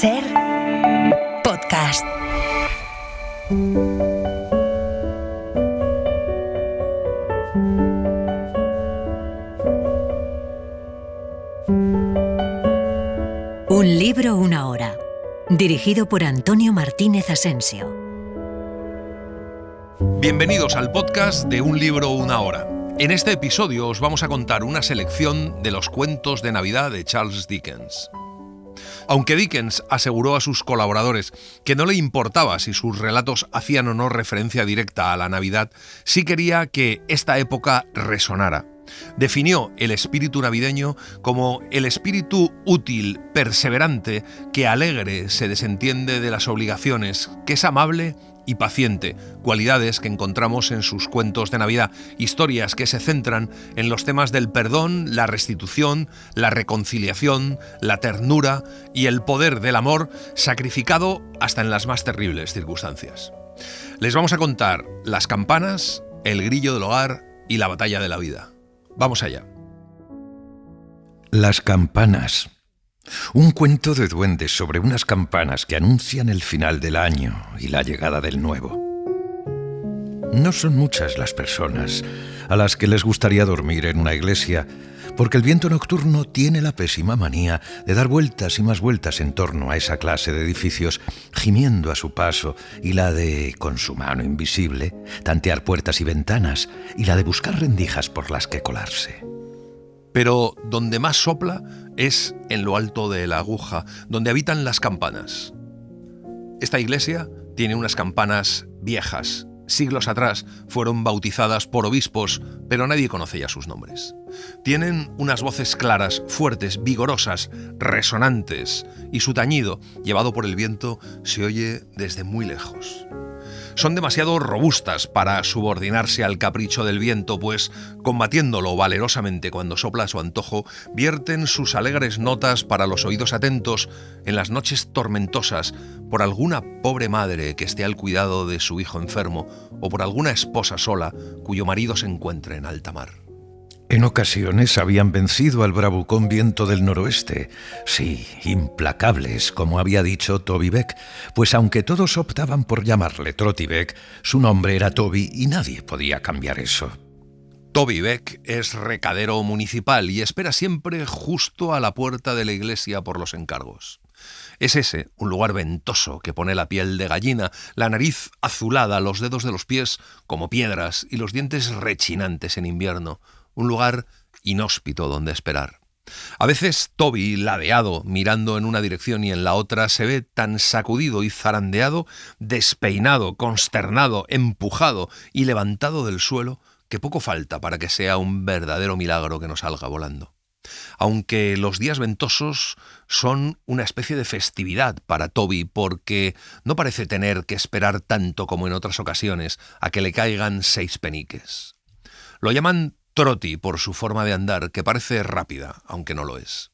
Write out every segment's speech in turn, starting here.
Ser podcast. Un libro, una hora. Dirigido por Antonio Martínez Asensio. Bienvenidos al podcast de Un libro, una hora. En este episodio os vamos a contar una selección de los cuentos de Navidad de Charles Dickens. Aunque Dickens aseguró a sus colaboradores que no le importaba si sus relatos hacían o no referencia directa a la Navidad, sí quería que esta época resonara. Definió el espíritu navideño como el espíritu útil, perseverante, que alegre se desentiende de las obligaciones, que es amable y paciente, cualidades que encontramos en sus cuentos de Navidad, historias que se centran en los temas del perdón, la restitución, la reconciliación, la ternura y el poder del amor sacrificado hasta en las más terribles circunstancias. Les vamos a contar Las campanas, El grillo del hogar y La batalla de la vida. Vamos allá. Las campanas. Un cuento de duendes sobre unas campanas que anuncian el final del año y la llegada del nuevo. No son muchas las personas a las que les gustaría dormir en una iglesia, porque el viento nocturno tiene la pésima manía de dar vueltas y más vueltas en torno a esa clase de edificios, gimiendo a su paso, y la de, con su mano invisible, tantear puertas y ventanas, y la de buscar rendijas por las que colarse. Pero donde más sopla es en lo alto de la aguja, donde habitan las campanas. Esta iglesia tiene unas campanas viejas. Siglos atrás fueron bautizadas por obispos, pero nadie conoce ya sus nombres. Tienen unas voces claras, fuertes, vigorosas, resonantes, y su tañido, llevado por el viento, se oye desde muy lejos. Son demasiado robustas para subordinarse al capricho del viento, pues, combatiéndolo valerosamente cuando sopla a su antojo, vierten sus alegres notas para los oídos atentos en las noches tormentosas por alguna pobre madre que esté al cuidado de su hijo enfermo o por alguna esposa sola cuyo marido se encuentre en alta mar. En ocasiones habían vencido al bravucón viento del noroeste, sí, implacables, como había dicho Toby Veck, pues aunque todos optaban por llamarle Trotty Veck, su nombre era Toby y nadie podía cambiar eso. Toby Veck es recadero municipal y espera siempre justo a la puerta de la iglesia por los encargos. Es ese un lugar ventoso que pone la piel de gallina, la nariz azulada, los dedos de los pies como piedras y los dientes rechinantes en invierno. Un lugar inhóspito donde esperar. A veces Toby, ladeado, mirando en una dirección y en la otra, se ve tan sacudido y zarandeado, despeinado, consternado, empujado y levantado del suelo, que poco falta para que sea un verdadero milagro que no salga volando. Aunque los días ventosos son una especie de festividad para Toby, porque no parece tener que esperar tanto como en otras ocasiones a que le caigan 6 peniques. Lo llaman Trotty por su forma de andar, que parece rápida, aunque no lo es.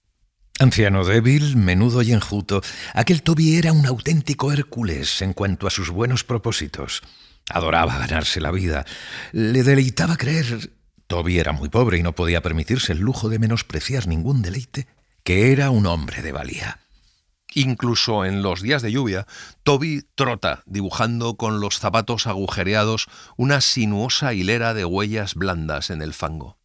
Anciano débil, menudo y enjuto, aquel Toby era un auténtico Hércules en cuanto a sus buenos propósitos. Adoraba ganarse la vida. Le deleitaba creer, Toby era muy pobre y no podía permitirse el lujo de menospreciar ningún deleite, que era un hombre de valía. Incluso en los días de lluvia, Toby trota, dibujando con los zapatos agujereados una sinuosa hilera de huellas blandas en el fango.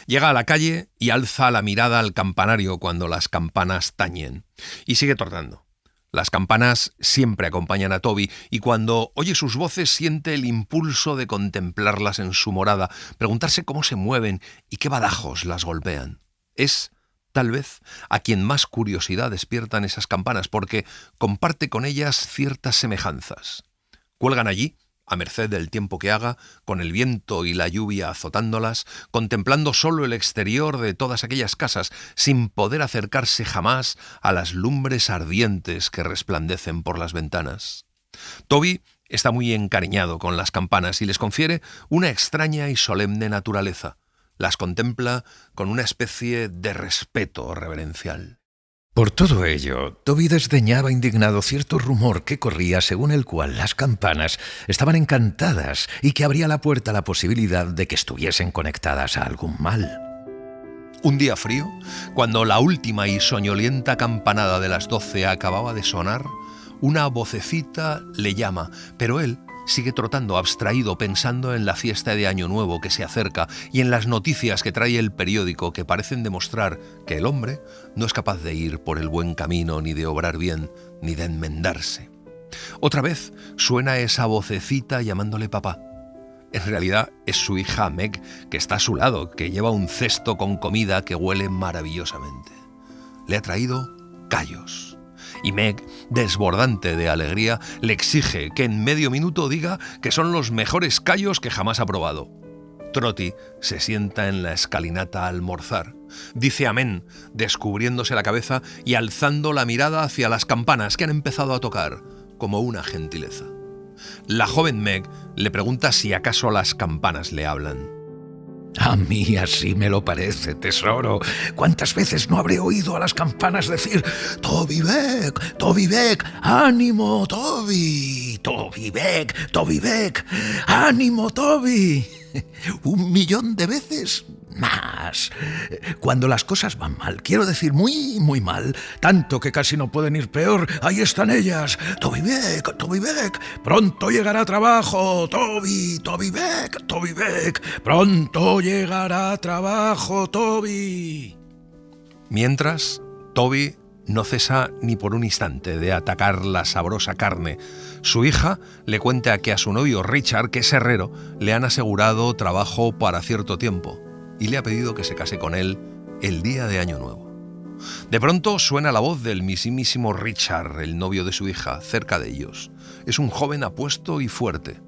Llega a la calle y alza la mirada al campanario cuando las campanas tañen. Y sigue trotando. Las campanas siempre acompañan a Toby y cuando oye sus voces siente el impulso de contemplarlas en su morada, preguntarse cómo se mueven y qué badajos las golpean. Es tal vez a quien más curiosidad despiertan esas campanas, porque comparte con ellas ciertas semejanzas. Cuelgan allí, a merced del tiempo que haga, con el viento y la lluvia azotándolas, contemplando solo el exterior de todas aquellas casas, sin poder acercarse jamás a las lumbres ardientes que resplandecen por las ventanas. Toby está muy encariñado con las campanas y les confiere una extraña y solemne naturaleza. Las contempla con una especie de respeto reverencial. Por todo ello, Toby desdeñaba indignado cierto rumor que corría según el cual las campanas estaban encantadas y que abría la puerta a la posibilidad de que estuviesen conectadas a algún mal. Un día frío, cuando la última y soñolienta campanada de las 12 acababa de sonar, una vocecita le llama, pero él sigue trotando abstraído pensando en la fiesta de Año Nuevo que se acerca y en las noticias que trae el periódico que parecen demostrar que el hombre no es capaz de ir por el buen camino, ni de obrar bien, ni de enmendarse. Otra vez suena esa vocecita llamándole papá. En realidad es su hija Meg, que está a su lado, que lleva un cesto con comida que huele maravillosamente. Le ha traído callos. Y Meg, desbordante de alegría, le exige que en medio minuto diga que son los mejores callos que jamás ha probado. Trotty se sienta en la escalinata a almorzar. Dice amén, descubriéndose la cabeza y alzando la mirada hacia las campanas que han empezado a tocar, como una gentileza. La joven Meg le pregunta si acaso las campanas le hablan. A mí así me lo parece, tesoro. ¿Cuántas veces no habré oído a las campanas decir «Toby Beck, Toby Beck, ánimo, Toby! Toby Beck, Toby Beck, ánimo, Toby!» 1.000.000 de veces más. Cuando las cosas van mal, quiero decir muy, muy mal, tanto que casi no pueden ir peor, ahí están ellas. Toby Beck, Toby Beck, pronto llegará trabajo. Toby, Toby Beck, Toby Beck, pronto llegará trabajo, Toby. Mientras, Toby no cesa ni por un instante de atacar la sabrosa carne. Su hija le cuenta que a su novio Richard, que es herrero, le han asegurado trabajo para cierto tiempo y le ha pedido que se case con él el día de Año Nuevo. De pronto suena la voz del mismísimo Richard, el novio de su hija, cerca de ellos. Es un joven apuesto y fuerte.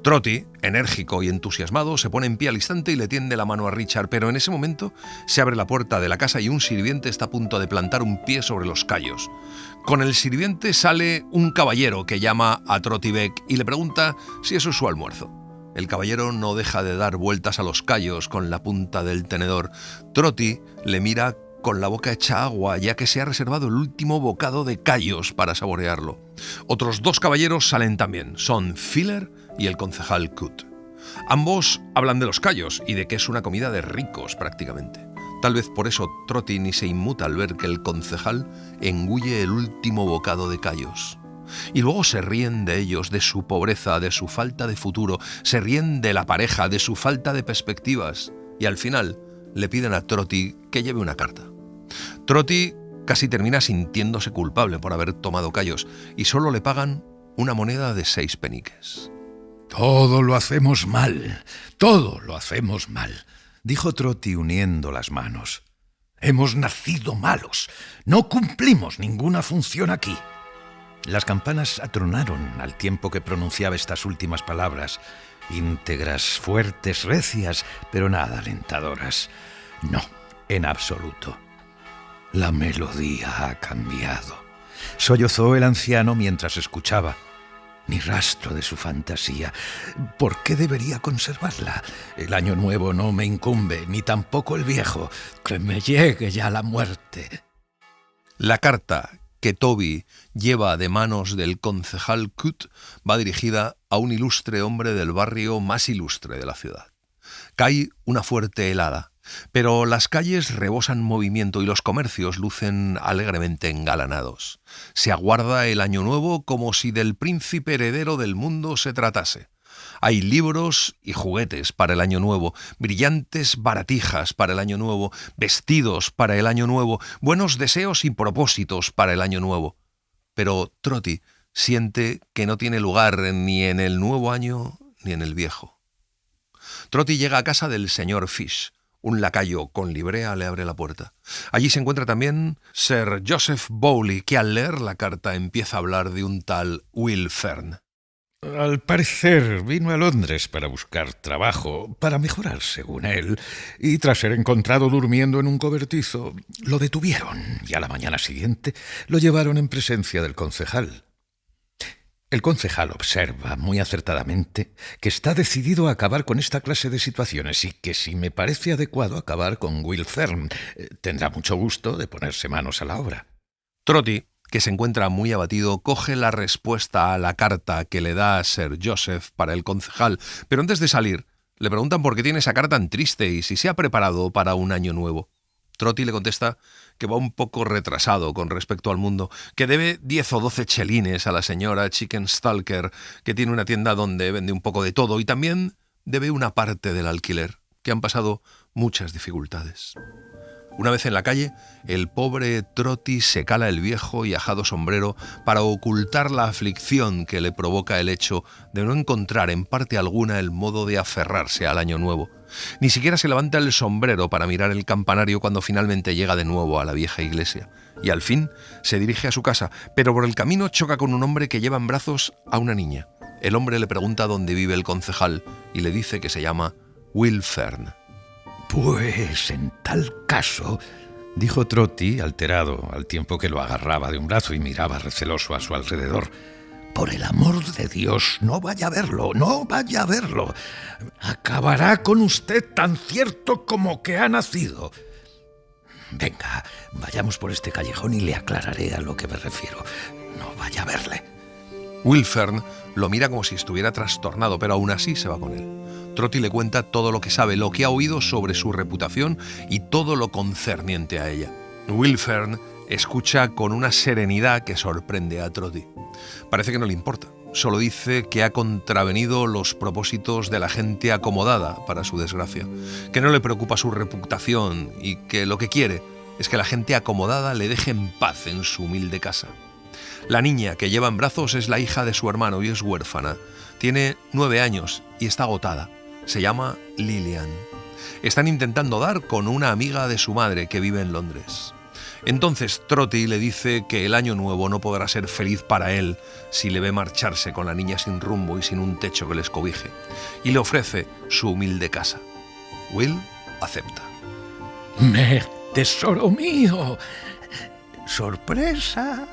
Trotty, enérgico y entusiasmado, se pone en pie al instante y le tiende la mano a Richard, pero en ese momento se abre la puerta de la casa y un sirviente está a punto de plantar un pie sobre los callos. Con el sirviente sale un caballero que llama a Trotty Beck y le pregunta si eso es su almuerzo. El caballero no deja de dar vueltas a los callos con la punta del tenedor. Trotty le mira con la boca hecha agua, ya que se ha reservado el último bocado de callos para saborearlo. Otros 2 caballeros salen también, son Filler y el concejal Cut. Ambos hablan de los callos y de que es una comida de ricos prácticamente. Tal vez por eso Trotty ni se inmuta al ver que el concejal engulle el último bocado de callos. Y luego se ríen de ellos, de su pobreza, de su falta de futuro, se ríen de la pareja, de su falta de perspectivas, y al final le piden a Trotty que lleve una carta. Trotty casi termina sintiéndose culpable por haber tomado callos y solo le pagan una moneda de 6 peniques. Todo lo hacemos mal, dijo Trotty uniendo las manos. Hemos nacido malos, no cumplimos ninguna función aquí. Las campanas atronaron al tiempo que pronunciaba estas últimas palabras, íntegras, fuertes, recias, pero nada alentadoras. No, en absoluto. La melodía ha cambiado. Sollozó el anciano mientras escuchaba. Ni rastro de su fantasía. ¿Por qué debería conservarla? El año nuevo no me incumbe, ni tampoco el viejo. Que me llegue ya la muerte. La carta que Toby lleva de manos del concejal Cut va dirigida a un ilustre hombre del barrio más ilustre de la ciudad. Cae una fuerte helada, pero las calles rebosan movimiento y los comercios lucen alegremente engalanados. Se aguarda el año nuevo como si del príncipe heredero del mundo se tratase. Hay libros y juguetes para el año nuevo, brillantes baratijas para el año nuevo, vestidos para el año nuevo, buenos deseos y propósitos para el año nuevo. Pero Trotty siente que no tiene lugar ni en el nuevo año ni en el viejo. Trotty llega a casa del señor Fish. Un lacayo con librea le abre la puerta. Allí se encuentra también Sir Joseph Bowley, que al leer la carta empieza a hablar de un tal Will Fern. Al parecer vino a Londres para buscar trabajo, para mejorar según él, y tras ser encontrado durmiendo en un cobertizo, lo detuvieron y a la mañana siguiente lo llevaron en presencia del concejal. El concejal observa muy acertadamente que está decidido a acabar con esta clase de situaciones y que si me parece adecuado acabar con Will Fern, tendrá mucho gusto de ponerse manos a la obra. Trotty, que se encuentra muy abatido, coge la respuesta a la carta que le da Sir Joseph para el concejal, pero antes de salir le preguntan por qué tiene esa cara tan triste y si se ha preparado para un año nuevo. Trotty le contesta que va un poco retrasado con respecto al mundo, que debe 10 o 12 chelines a la señora Chicken Stalker, que tiene una tienda donde vende un poco de todo, y también debe una parte del alquiler, que han pasado muchas dificultades. Una vez en la calle, el pobre Trotty se cala el viejo y ajado sombrero para ocultar la aflicción que le provoca el hecho de no encontrar en parte alguna el modo de aferrarse al año nuevo. Ni siquiera se levanta el sombrero para mirar el campanario cuando finalmente llega de nuevo a la vieja iglesia. Y al fin se dirige a su casa, pero por el camino choca con un hombre que lleva en brazos a una niña. El hombre le pregunta dónde vive el concejal y le dice que se llama Will Fern. Pues en tal caso, dijo Trotty, alterado, al tiempo que lo agarraba de un brazo y miraba receloso a su alrededor. Por el amor de Dios, no vaya a verlo, no vaya a verlo. Acabará con usted tan cierto como que ha nacido. Venga, vayamos por este callejón y le aclararé a lo que me refiero. No vaya a verle. Will Fern lo mira como si estuviera trastornado, pero aún así se va con él. Trotty le cuenta todo lo que sabe, lo que ha oído sobre su reputación y todo lo concerniente a ella. Will Fern escucha con una serenidad que sorprende a Trotty. Parece que no le importa. Solo dice que ha contravenido los propósitos de la gente acomodada, para su desgracia, que no le preocupa su reputación y que lo que quiere es que la gente acomodada le deje en paz en su humilde casa. La niña que lleva en brazos es la hija de su hermano y es huérfana. Tiene 9 años y está agotada. Se llama Lillian. Están intentando dar con una amiga de su madre que vive en Londres. Entonces Trotty le dice que el año nuevo no podrá ser feliz para él si le ve marcharse con la niña sin rumbo y sin un techo que les cobije, y le ofrece su humilde casa. Will acepta. ¡Tesoro mío! ¡Sorpresa!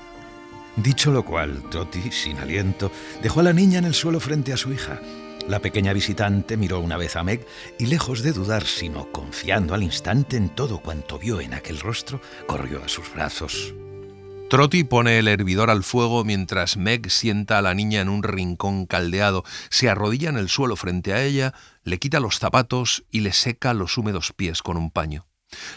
Dicho lo cual, Trotty, sin aliento, dejó a la niña en el suelo frente a su hija. La pequeña visitante miró una vez a Meg y, lejos de dudar, sino confiando al instante en todo cuanto vio en aquel rostro, corrió a sus brazos. Trotty pone el hervidor al fuego mientras Meg sienta a la niña en un rincón caldeado, se arrodilla en el suelo frente a ella, le quita los zapatos y le seca los húmedos pies con un paño.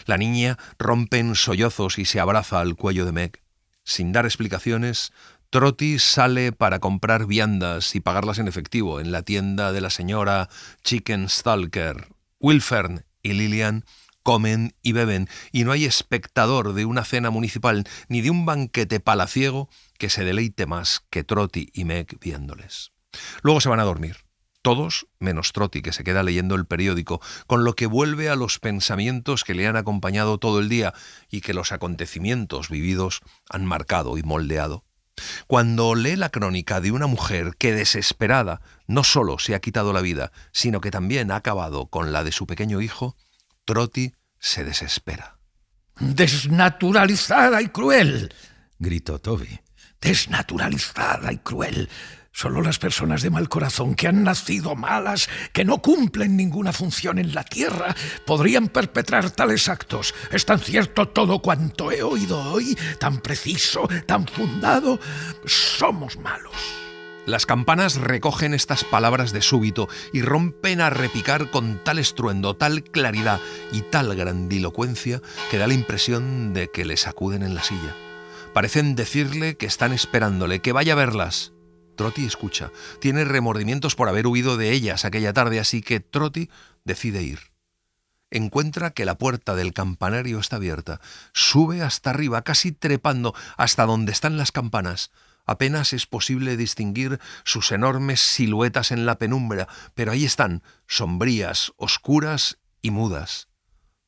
La niña rompe en sollozos y se abraza al cuello de Meg. Sin dar explicaciones, Trotty sale para comprar viandas y pagarlas en efectivo en la tienda de la señora Chicken Stalker. Will Fern y Lillian comen y beben, y no hay espectador de una cena municipal ni de un banquete palaciego que se deleite más que Trotty y Meg viéndoles. Luego se van a dormir. Todos, menos Trotty, que se queda leyendo el periódico, con lo que vuelve a los pensamientos que le han acompañado todo el día y que los acontecimientos vividos han marcado y moldeado. Cuando lee la crónica de una mujer que, desesperada, no solo se ha quitado la vida, sino que también ha acabado con la de su pequeño hijo, Trotty se desespera. ¡Desnaturalizada y cruel!, gritó Toby. ¡Desnaturalizada y cruel! Solo las personas de mal corazón, que han nacido malas, que no cumplen ninguna función en la tierra, podrían perpetrar tales actos. ¿Es tan cierto todo cuanto he oído hoy? ¿Tan preciso? ¿Tan fundado? Somos malos. Las campanas recogen estas palabras de súbito y rompen a repicar con tal estruendo, tal claridad y tal grandilocuencia que da la impresión de que le sacuden en la silla. Parecen decirle que están esperándole, que vaya a verlas. Trotty escucha. Tiene remordimientos por haber huido de ellas aquella tarde, así que Trotty decide ir. Encuentra que la puerta del campanario está abierta. Sube hasta arriba, casi trepando hasta donde están las campanas. Apenas es posible distinguir sus enormes siluetas en la penumbra, pero ahí están, sombrías, oscuras y mudas.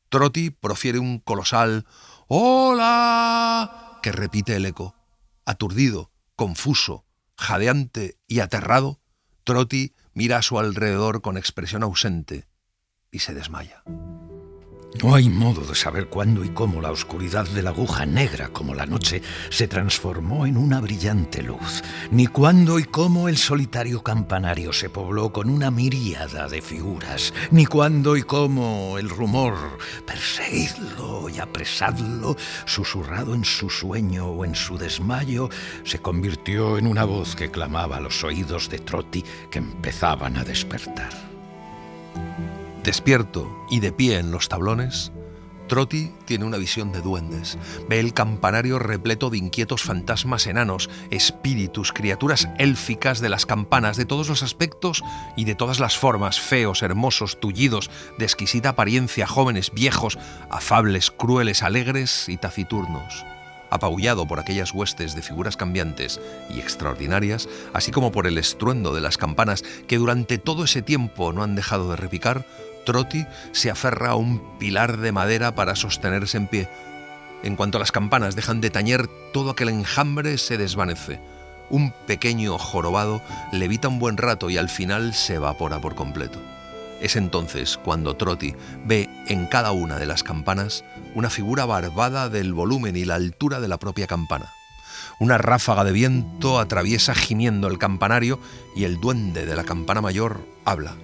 Trotty profiere un colosal ¡Hola!, que repite el eco. Aturdido, confuso, jadeante y aterrado, Trotty mira a su alrededor con expresión ausente y se desmaya. No hay modo de saber cuándo y cómo la oscuridad de la aguja, negra como la noche, se transformó en una brillante luz, ni cuándo y cómo el solitario campanario se pobló con una miríada de figuras, ni cuándo y cómo el rumor, perseguidlo y apresadlo, susurrado en su sueño o en su desmayo, se convirtió en una voz que clamaba a los oídos de Trotty, que empezaban a despertar. Despierto y de pie en los tablones, Trotty tiene una visión de duendes. Ve el campanario repleto de inquietos fantasmas enanos, espíritus, criaturas élficas de las campanas, de todos los aspectos y de todas las formas, feos, hermosos, tullidos, de exquisita apariencia, jóvenes, viejos, afables, crueles, alegres y taciturnos. Apabullado por aquellas huestes de figuras cambiantes y extraordinarias, así como por el estruendo de las campanas que durante todo ese tiempo no han dejado de repicar, Trotty se aferra a un pilar de madera para sostenerse en pie. En cuanto las campanas dejan de tañer, todo aquel enjambre se desvanece. Un pequeño jorobado levita un buen rato y al final se evapora por completo. Es entonces cuando Trotty ve en cada una de las campanas una figura barbada del volumen y la altura de la propia campana. Una ráfaga de viento atraviesa gimiendo el campanario y el duende de la campana mayor habla.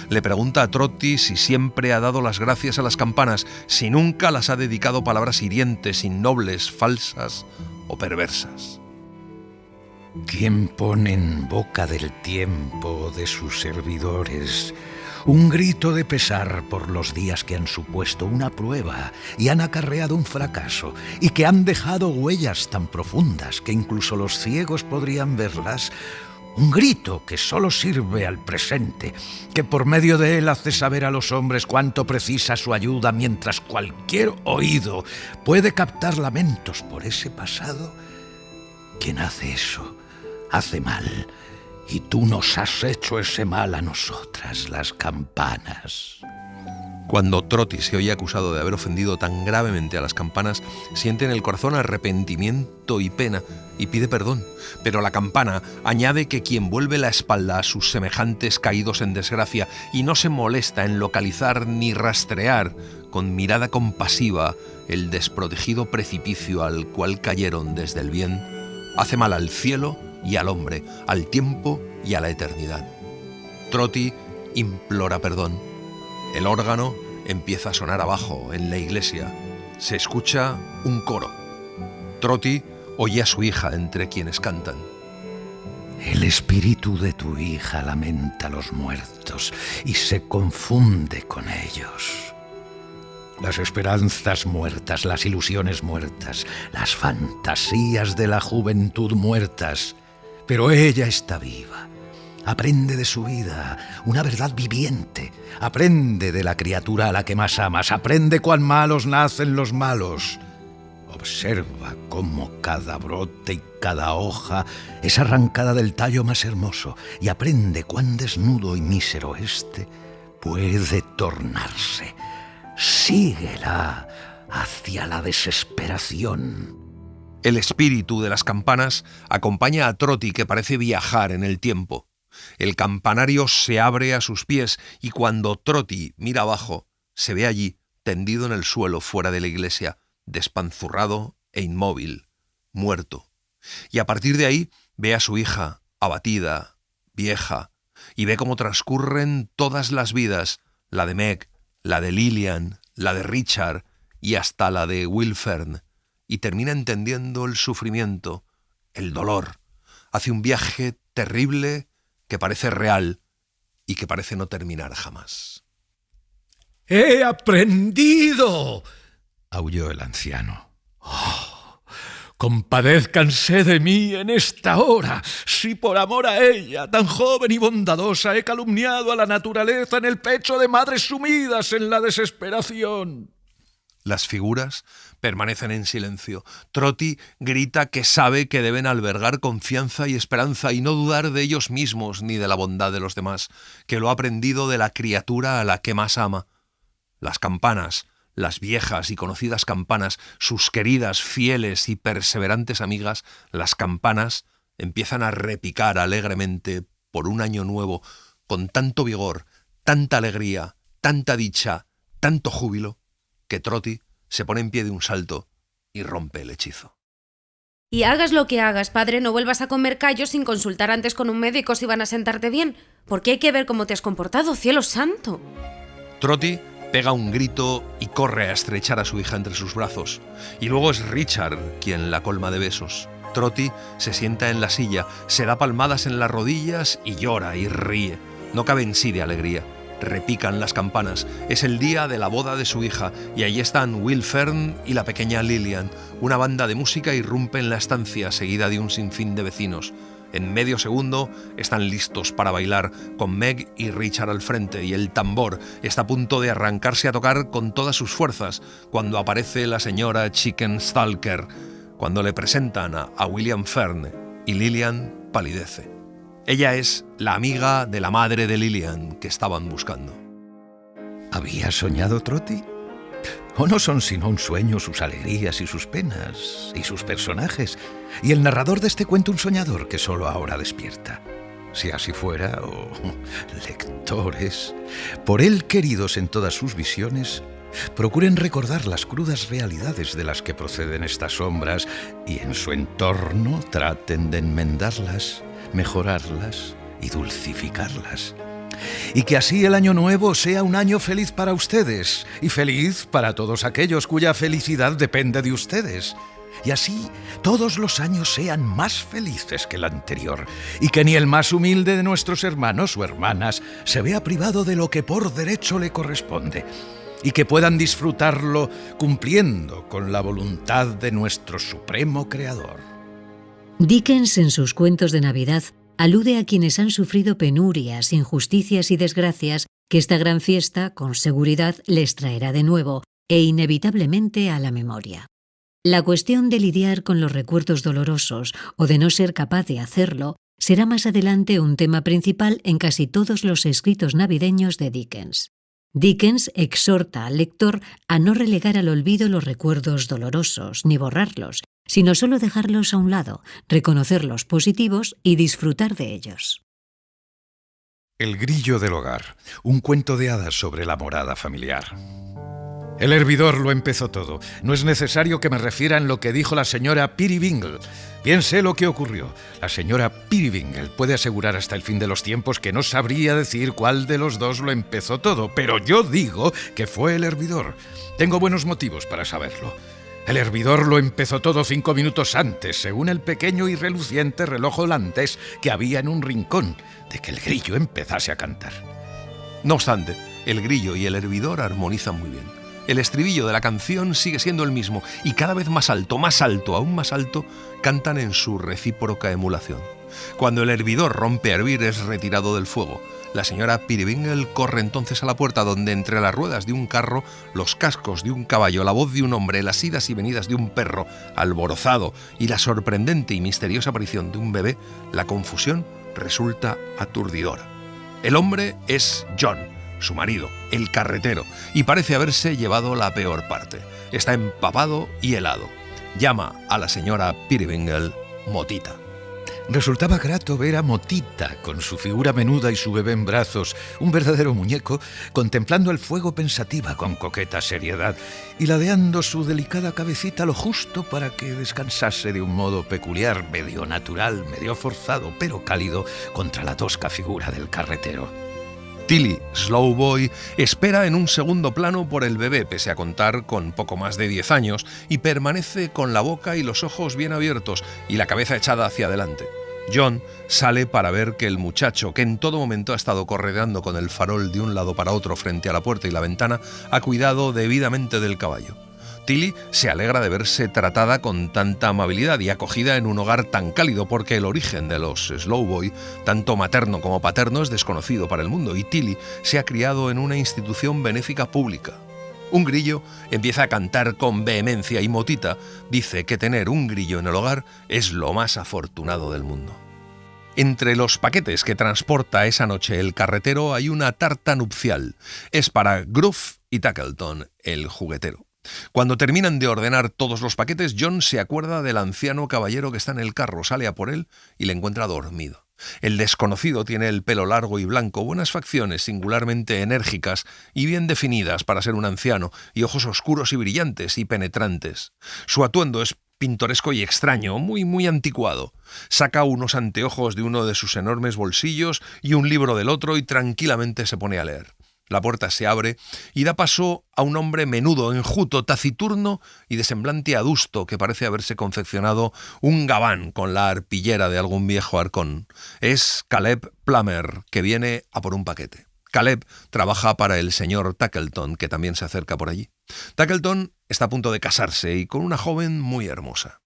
Le pregunta a Trotty si siempre ha dado las gracias a las campanas, si nunca las ha dedicado palabras hirientes, innobles, falsas o perversas. ¿Quién pone en boca del tiempo de sus servidores un grito de pesar por los días que han supuesto una prueba y han acarreado un fracaso y que han dejado huellas tan profundas que incluso los ciegos podrían verlas? Un grito que solo sirve al presente, que por medio de él hace saber a los hombres cuánto precisa su ayuda, mientras cualquier oído puede captar lamentos por ese pasado. Quien hace eso, hace mal, y tú nos has hecho ese mal a nosotras, las campanas. Cuando Trotty se oye acusado de haber ofendido tan gravemente a las campanas, siente en el corazón arrepentimiento y pena y pide perdón. Pero la campana añade que quien vuelve la espalda a sus semejantes caídos en desgracia y no se molesta en localizar ni rastrear con mirada compasiva el desprotegido precipicio al cual cayeron desde el bien, hace mal al cielo y al hombre, al tiempo y a la eternidad. Trotty implora perdón. El órgano empieza a sonar abajo, en la iglesia. Se escucha un coro. Trotty oye a su hija entre quienes cantan. El espíritu de tu hija lamenta a los muertos y se confunde con ellos. Las esperanzas muertas, las ilusiones muertas, las fantasías de la juventud muertas. Pero ella está viva. Aprende de su vida, una verdad viviente. Aprende de la criatura a la que más amas. Aprende cuán malos nacen los malos. Observa cómo cada brote y cada hoja es arrancada del tallo más hermoso y aprende cuán desnudo y mísero éste puede tornarse. Síguela hacia la desesperación. El espíritu de las campanas acompaña a Trotty, que parece viajar en el tiempo. El campanario se abre a sus pies y cuando Trotty mira abajo, se ve allí, tendido en el suelo fuera de la iglesia, despanzurrado e inmóvil, muerto. Y a partir de ahí ve a su hija, abatida, vieja, y ve cómo transcurren todas las vidas, la de Meg, la de Lillian, la de Richard y hasta la de Will Fern, y termina entendiendo el sufrimiento, el dolor. Hace un viaje terrible que parece real y que parece no terminar jamás. ¡He aprendido!, aulló el anciano. ¡Oh! Compadézcanse de mí en esta hora, si por amor a ella, tan joven y bondadosa, he calumniado a la naturaleza en el pecho de madres sumidas en la desesperación. Las figuras permanecen en silencio. Trotty grita que sabe que deben albergar confianza y esperanza y no dudar de ellos mismos ni de la bondad de los demás, que lo ha aprendido de la criatura a la que más ama. Las campanas, las viejas y conocidas campanas, sus queridas, fieles y perseverantes amigas, las campanas empiezan a repicar alegremente por un año nuevo, con tanto vigor, tanta alegría, tanta dicha, tanto júbilo, que Trotty se pone en pie de un salto y rompe el hechizo. Y hagas lo que hagas, padre, no vuelvas a comer callos sin consultar antes con un médico si van a sentarte bien, porque hay que ver cómo te has comportado, cielo santo. Trotty pega un grito y corre a estrechar a su hija entre sus brazos. Y luego es Richard quien la colma de besos. Trotty se sienta en la silla, se da palmadas en las rodillas y llora y ríe. No cabe en sí de alegría. Repican las campanas. Es el día de la boda de su hija y allí están Will Fern y la pequeña Lillian. Una banda de música irrumpe en la estancia seguida de un sinfín de vecinos. En medio segundo están listos para bailar, con Meg y Richard al frente, y el tambor está a punto de arrancarse a tocar con todas sus fuerzas cuando aparece la señora Chicken Stalker. Cuando le presentan a William Fern y Lillian palidece. Ella es la amiga de la madre de Lillian que estaban buscando. ¿Había soñado Trotty? ¿O no son sino un sueño sus alegrías y sus penas, y sus personajes, y el narrador de este cuento un soñador que solo ahora despierta? Si así fuera, lectores, por él queridos en todas sus visiones, procuren recordar las crudas realidades de las que proceden estas sombras y en su entorno traten de enmendarlas, mejorarlas y dulcificarlas. Y que así el año nuevo sea un año feliz para ustedes y feliz para todos aquellos cuya felicidad depende de ustedes. Y así todos los años sean más felices que el anterior y que ni el más humilde de nuestros hermanos o hermanas se vea privado de lo que por derecho le corresponde y que puedan disfrutarlo cumpliendo con la voluntad de nuestro supremo Creador. Dickens, en sus cuentos de Navidad, alude a quienes han sufrido penurias, injusticias y desgracias que esta gran fiesta, con seguridad, les traerá de nuevo e inevitablemente a la memoria. La cuestión de lidiar con los recuerdos dolorosos o de no ser capaz de hacerlo será más adelante un tema principal en casi todos los escritos navideños de Dickens. Dickens exhorta al lector a no relegar al olvido los recuerdos dolorosos, ni borrarlos, sino solo dejarlos a un lado, reconocer los positivos y disfrutar de ellos. El grillo del hogar, un cuento de hadas sobre la morada familiar. El hervidor lo empezó todo. No es necesario que me refiera en lo que dijo la señora Peerybingle. Bien sé lo que ocurrió. La señora Peerybingle puede asegurar hasta el fin de los tiempos que no sabría decir cuál de los dos lo empezó todo, pero yo digo que fue el hervidor. Tengo buenos motivos para saberlo. El hervidor lo empezó todo 5 minutos antes, según el pequeño y reluciente reloj holandés que había en un rincón, de que el grillo empezase a cantar. No obstante, el grillo y el hervidor armonizan muy bien. El estribillo de la canción sigue siendo el mismo y cada vez más alto, aún más alto, cantan en su recíproca emulación. Cuando el hervidor rompe a hervir es retirado del fuego. La señora Peerybingle corre entonces a la puerta donde entre las ruedas de un carro, los cascos de un caballo, la voz de un hombre, las idas y venidas de un perro alborozado y la sorprendente y misteriosa aparición de un bebé, la confusión resulta aturdidora. El hombre es John, su marido, el carretero, y parece haberse llevado la peor parte. Está empapado y helado. Llama a la señora Peerybingle Motita. Resultaba grato ver a Motita, con su figura menuda y su bebé en brazos, un verdadero muñeco, contemplando el fuego pensativa con coqueta seriedad y ladeando su delicada cabecita lo justo para que descansase de un modo peculiar, medio natural, medio forzado, pero cálido, contra la tosca figura del carretero. Tilly Slowboy espera en un segundo plano por el bebé, pese a contar con poco más de 10 años, y permanece con la boca y los ojos bien abiertos y la cabeza echada hacia adelante. John sale para ver que el muchacho, que en todo momento ha estado correteando con el farol de un lado para otro frente a la puerta y la ventana, ha cuidado debidamente del caballo. Tilly se alegra de verse tratada con tanta amabilidad y acogida en un hogar tan cálido, porque el origen de los Slowboy, tanto materno como paterno, es desconocido para el mundo, y Tilly se ha criado en una institución benéfica pública. Un grillo empieza a cantar con vehemencia y Motita dice que tener un grillo en el hogar es lo más afortunado del mundo. Entre los paquetes que transporta esa noche el carretero hay una tarta nupcial. Es para Gruff y Tackleton, el juguetero. Cuando terminan de ordenar todos los paquetes, John se acuerda del anciano caballero que está en el carro, sale a por él y le encuentra dormido. El desconocido tiene el pelo largo y blanco, buenas facciones singularmente enérgicas y bien definidas para ser un anciano, y ojos oscuros y brillantes y penetrantes. Su atuendo es pintoresco y extraño, muy anticuado. Saca unos anteojos de uno de sus enormes bolsillos y un libro del otro y tranquilamente se pone a leer. La puerta se abre y da paso a un hombre menudo, enjuto, taciturno y de semblante adusto que parece haberse confeccionado un gabán con la arpillera de algún viejo arcón. Es Caleb Plummer, que viene a por un paquete. Caleb trabaja para el señor Tackleton, que también se acerca por allí. Tackleton está a punto de casarse y con una joven muy hermosa.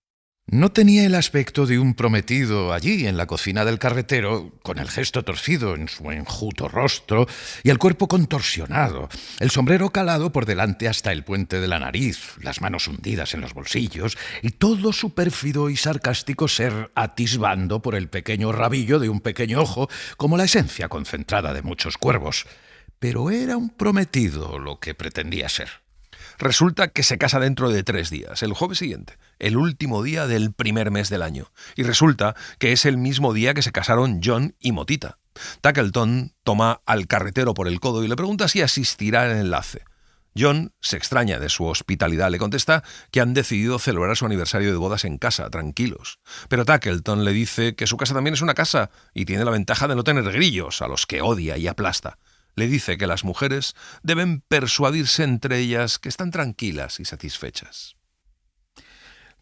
No tenía el aspecto de un prometido allí en la cocina del carretero, con el gesto torcido en su enjuto rostro y el cuerpo contorsionado, el sombrero calado por delante hasta el puente de la nariz, las manos hundidas en los bolsillos y todo su pérfido y sarcástico ser atisbando por el pequeño rabillo de un pequeño ojo, como la esencia concentrada de muchos cuervos. Pero era un prometido lo que pretendía ser. Resulta que se casa dentro de 3 días, el jueves siguiente, el último día del primer mes del año. Y resulta que es el mismo día que se casaron John y Motita. Tackleton toma al carretero por el codo y le pregunta si asistirá al enlace. John se extraña de su hospitalidad, le contesta que han decidido celebrar su aniversario de bodas en casa, tranquilos. Pero Tackleton le dice que su casa también es una casa y tiene la ventaja de no tener grillos, a los que odia y aplasta. Le dice que las mujeres deben persuadirse entre ellas que están tranquilas y satisfechas.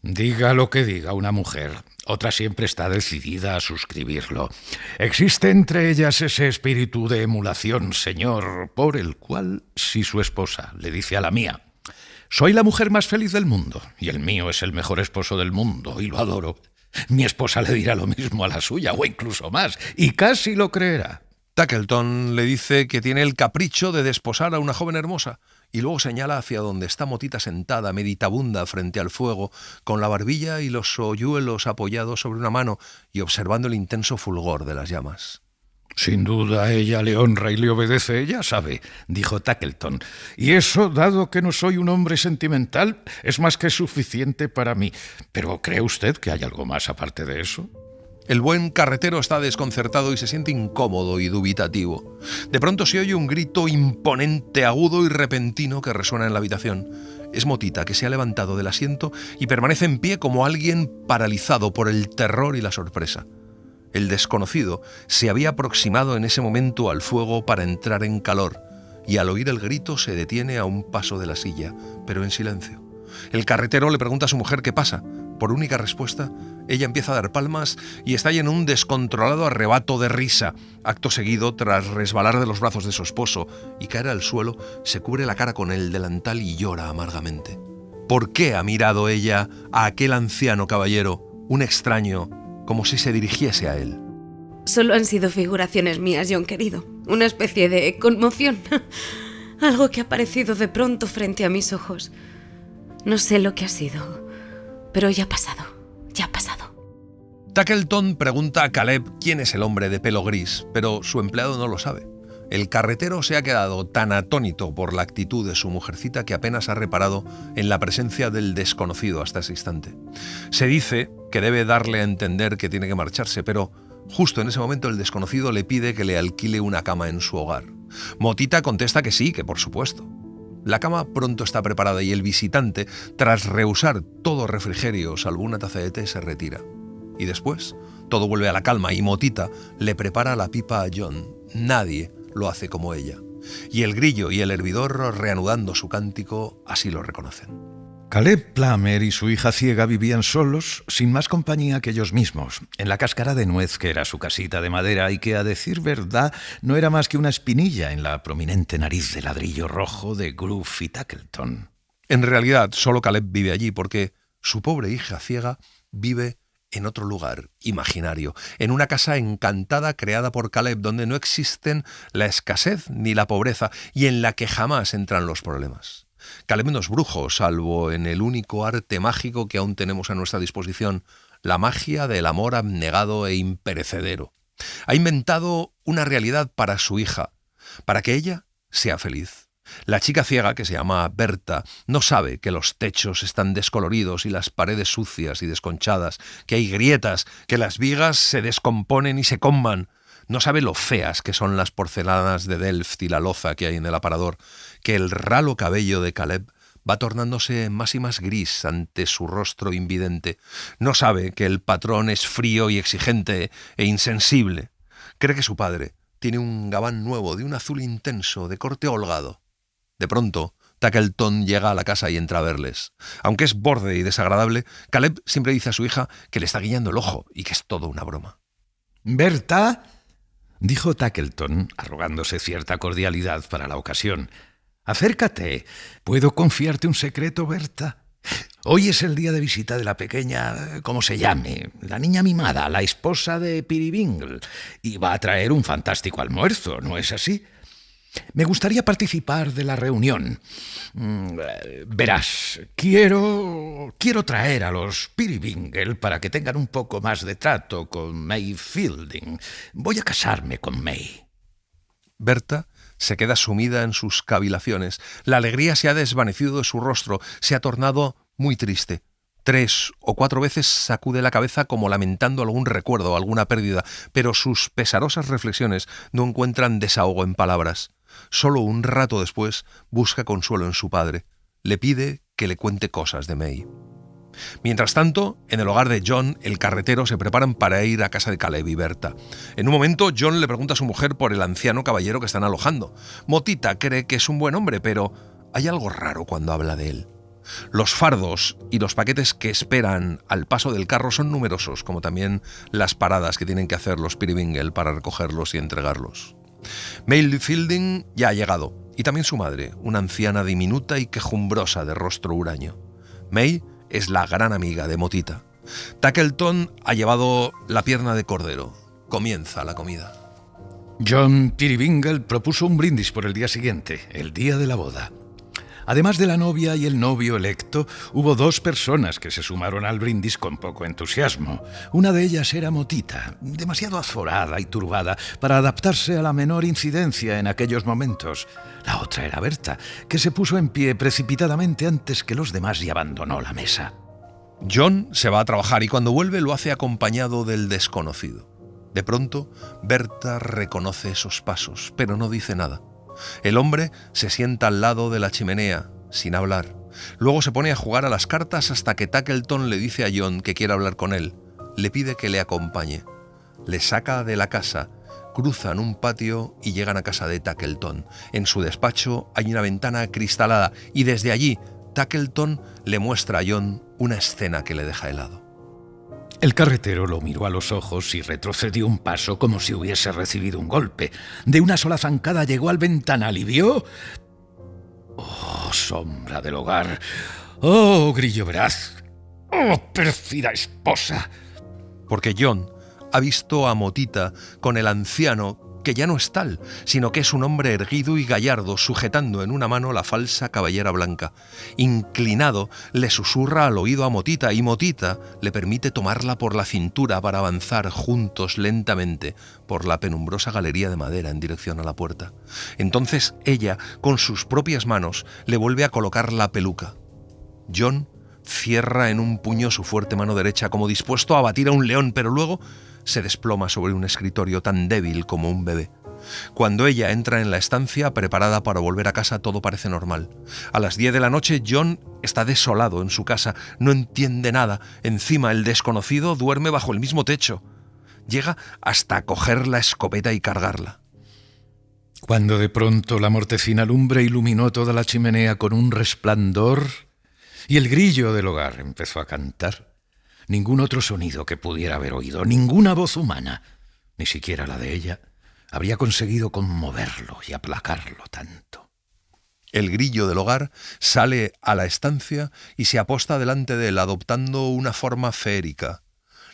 Diga lo que diga una mujer, otra siempre está decidida a suscribirlo. Existe entre ellas ese espíritu de emulación, señor, por el cual, si su esposa le dice a la mía: soy la mujer más feliz del mundo y el mío es el mejor esposo del mundo y lo adoro, mi esposa le dirá lo mismo a la suya o incluso más y casi lo creerá. Tackleton le dice que tiene el capricho de desposar a una joven hermosa y luego señala hacia donde está Motita sentada, meditabunda, frente al fuego, con la barbilla y los hoyuelos apoyados sobre una mano y observando el intenso fulgor de las llamas. Sin duda ella le honra y le obedece, ya sabe, dijo Tackleton. Y eso, dado que no soy un hombre sentimental, es más que suficiente para mí. ¿Pero cree usted que hay algo más aparte de eso? El buen carretero está desconcertado y se siente incómodo y dubitativo. De pronto se oye un grito imponente, agudo y repentino que resuena en la habitación. Es Motita, que se ha levantado del asiento y permanece en pie como alguien paralizado por el terror y la sorpresa. El desconocido se había aproximado en ese momento al fuego para entrar en calor y al oír el grito se detiene a un paso de la silla, pero en silencio. El carretero le pregunta a su mujer qué pasa. Por única respuesta, ella empieza a dar palmas y estalla en un descontrolado arrebato de risa. Acto seguido, tras resbalar de los brazos de su esposo y caer al suelo, se cubre la cara con el delantal y llora amargamente. ¿Por qué ha mirado ella a aquel anciano caballero, un extraño, como si se dirigiese a él? Solo han sido figuraciones mías, John querido. Una especie de conmoción. Algo que ha aparecido de pronto frente a mis ojos. No sé lo que ha sido, pero ya ha pasado, ya ha pasado. Tackleton pregunta a Caleb quién es el hombre de pelo gris, pero su empleado no lo sabe. El carretero se ha quedado tan atónito por la actitud de su mujercita que apenas ha reparado en la presencia del desconocido hasta ese instante. Se dice que debe darle a entender que tiene que marcharse, pero justo en ese momento el desconocido le pide que le alquile una cama en su hogar. Motita contesta que sí, que por supuesto. La cama pronto está preparada y el visitante, tras rehusar todo refrigerio salvo una taza de té, se retira. Y después, todo vuelve a la calma y Motita le prepara la pipa a John. Nadie lo hace como ella. Y el grillo y el hervidor, reanudando su cántico, así lo reconocen. Caleb Plummer y su hija ciega vivían solos, sin más compañía que ellos mismos, en la cáscara de nuez que era su casita de madera y que, a decir verdad, no era más que una espinilla en la prominente nariz de ladrillo rojo de Groove y Tackleton. En realidad, solo Caleb vive allí porque su pobre hija ciega vive en otro lugar imaginario, en una casa encantada creada por Caleb, donde no existen la escasez ni la pobreza y en la que jamás entran los problemas. Caleb no es brujo, salvo en el único arte mágico que aún tenemos a nuestra disposición, la magia del amor abnegado e imperecedero. Ha inventado una realidad para su hija, para que ella sea feliz. La chica ciega, que se llama Berta, no sabe que los techos están descoloridos y las paredes sucias y desconchadas, que hay grietas, que las vigas se descomponen y se comban. No sabe lo feas que son las porcelanas de Delft y la loza que hay en el aparador, que el ralo cabello de Caleb va tornándose más y más gris ante su rostro invidente. No sabe que el patrón es frío y exigente e insensible. Cree que su padre tiene un gabán nuevo de un azul intenso, de corte holgado. De pronto, Tackleton llega a la casa y entra a verles. Aunque es borde y desagradable, Caleb siempre dice a su hija que le está guiñando el ojo y que es todo una broma. ¿Berta? dijo Tackleton, arrogándose cierta cordialidad para la ocasión. «Acércate. ¿Puedo confiarte un secreto, Berta? Hoy es el día de visita de la pequeña, ¿cómo se llame? La niña mimada, la esposa de Peerybingle, y va a traer un fantástico almuerzo, ¿no es así? Me gustaría participar de la reunión. Verás, quiero traer a los Peerybingle para que tengan un poco más de trato con May Fielding. Voy a casarme con May». Berta se queda sumida en sus cavilaciones. La alegría se ha desvanecido de su rostro, se ha tornado muy triste. 3 o 4 veces sacude la cabeza como lamentando algún recuerdo o alguna pérdida, pero sus pesarosas reflexiones no encuentran desahogo en palabras. Solo un rato después busca consuelo en su padre. Le pide que le cuente cosas de May. Mientras tanto, en el hogar de John, el carretero, se preparan para ir a casa de Caleb y Berta. En un momento, John le pregunta a su mujer por el anciano caballero que están alojando. Motita cree que es un buen hombre, pero hay algo raro cuando habla de él. Los fardos y los paquetes que esperan al paso del carro son numerosos, como también las paradas que tienen que hacer los Peerybingle para recogerlos y entregarlos. May Fielding ya ha llegado, y también su madre, una anciana diminuta y quejumbrosa de rostro huraño. May es la gran amiga de Motita. Tackleton ha llevado la pierna de cordero. Comienza la comida. John Peerybingle propuso un brindis por el día siguiente, el día de la boda. Además de la novia y el novio electo, hubo 2 personas que se sumaron al brindis con poco entusiasmo. Una de ellas era Motita, demasiado azorada y turbada para adaptarse a la menor incidencia en aquellos momentos. La otra era Berta, que se puso en pie precipitadamente antes que los demás y abandonó la mesa. John se va a trabajar y cuando vuelve lo hace acompañado del desconocido. De pronto, Berta reconoce esos pasos, pero no dice nada. El hombre se sienta al lado de la chimenea, sin hablar. Luego se pone a jugar a las cartas hasta que Tackleton le dice a John que quiere hablar con él. Le pide que le acompañe. Le saca de la casa, cruzan un patio y llegan a casa de Tackleton. En su despacho hay una ventana acristalada y desde allí Tackleton le muestra a John una escena que le deja helado. El carretero lo miró a los ojos y retrocedió un paso como si hubiese recibido un golpe. De una sola zancada llegó al ventanal y vio... ¡Oh, sombra del hogar! ¡Oh, grillo veraz! ¡Oh, pérfida esposa! Porque John ha visto a Motita con el anciano, que ya no es tal, sino que es un hombre erguido y gallardo, sujetando en una mano la falsa cabellera blanca. Inclinado, le susurra al oído a Motita y Motita le permite tomarla por la cintura para avanzar juntos lentamente por la penumbrosa galería de madera en dirección a la puerta. Entonces ella, con sus propias manos, le vuelve a colocar la peluca. John cierra en un puño su fuerte mano derecha como dispuesto a batir a un león, pero luego se desploma sobre un escritorio tan débil como un bebé. Cuando ella entra en la estancia preparada para volver a casa, todo parece normal. A las 10 de la noche, John está desolado en su casa, no entiende nada. Encima, el desconocido duerme bajo el mismo techo. Llega hasta coger la escopeta y cargarla. Cuando de pronto la mortecina lumbre iluminó toda la chimenea con un resplandor y el grillo del hogar empezó a cantar, ningún otro sonido que pudiera haber oído, ninguna voz humana, ni siquiera la de ella, habría conseguido conmoverlo y aplacarlo tanto. El grillo del hogar sale a la estancia y se aposta delante de él, adoptando una forma feérica.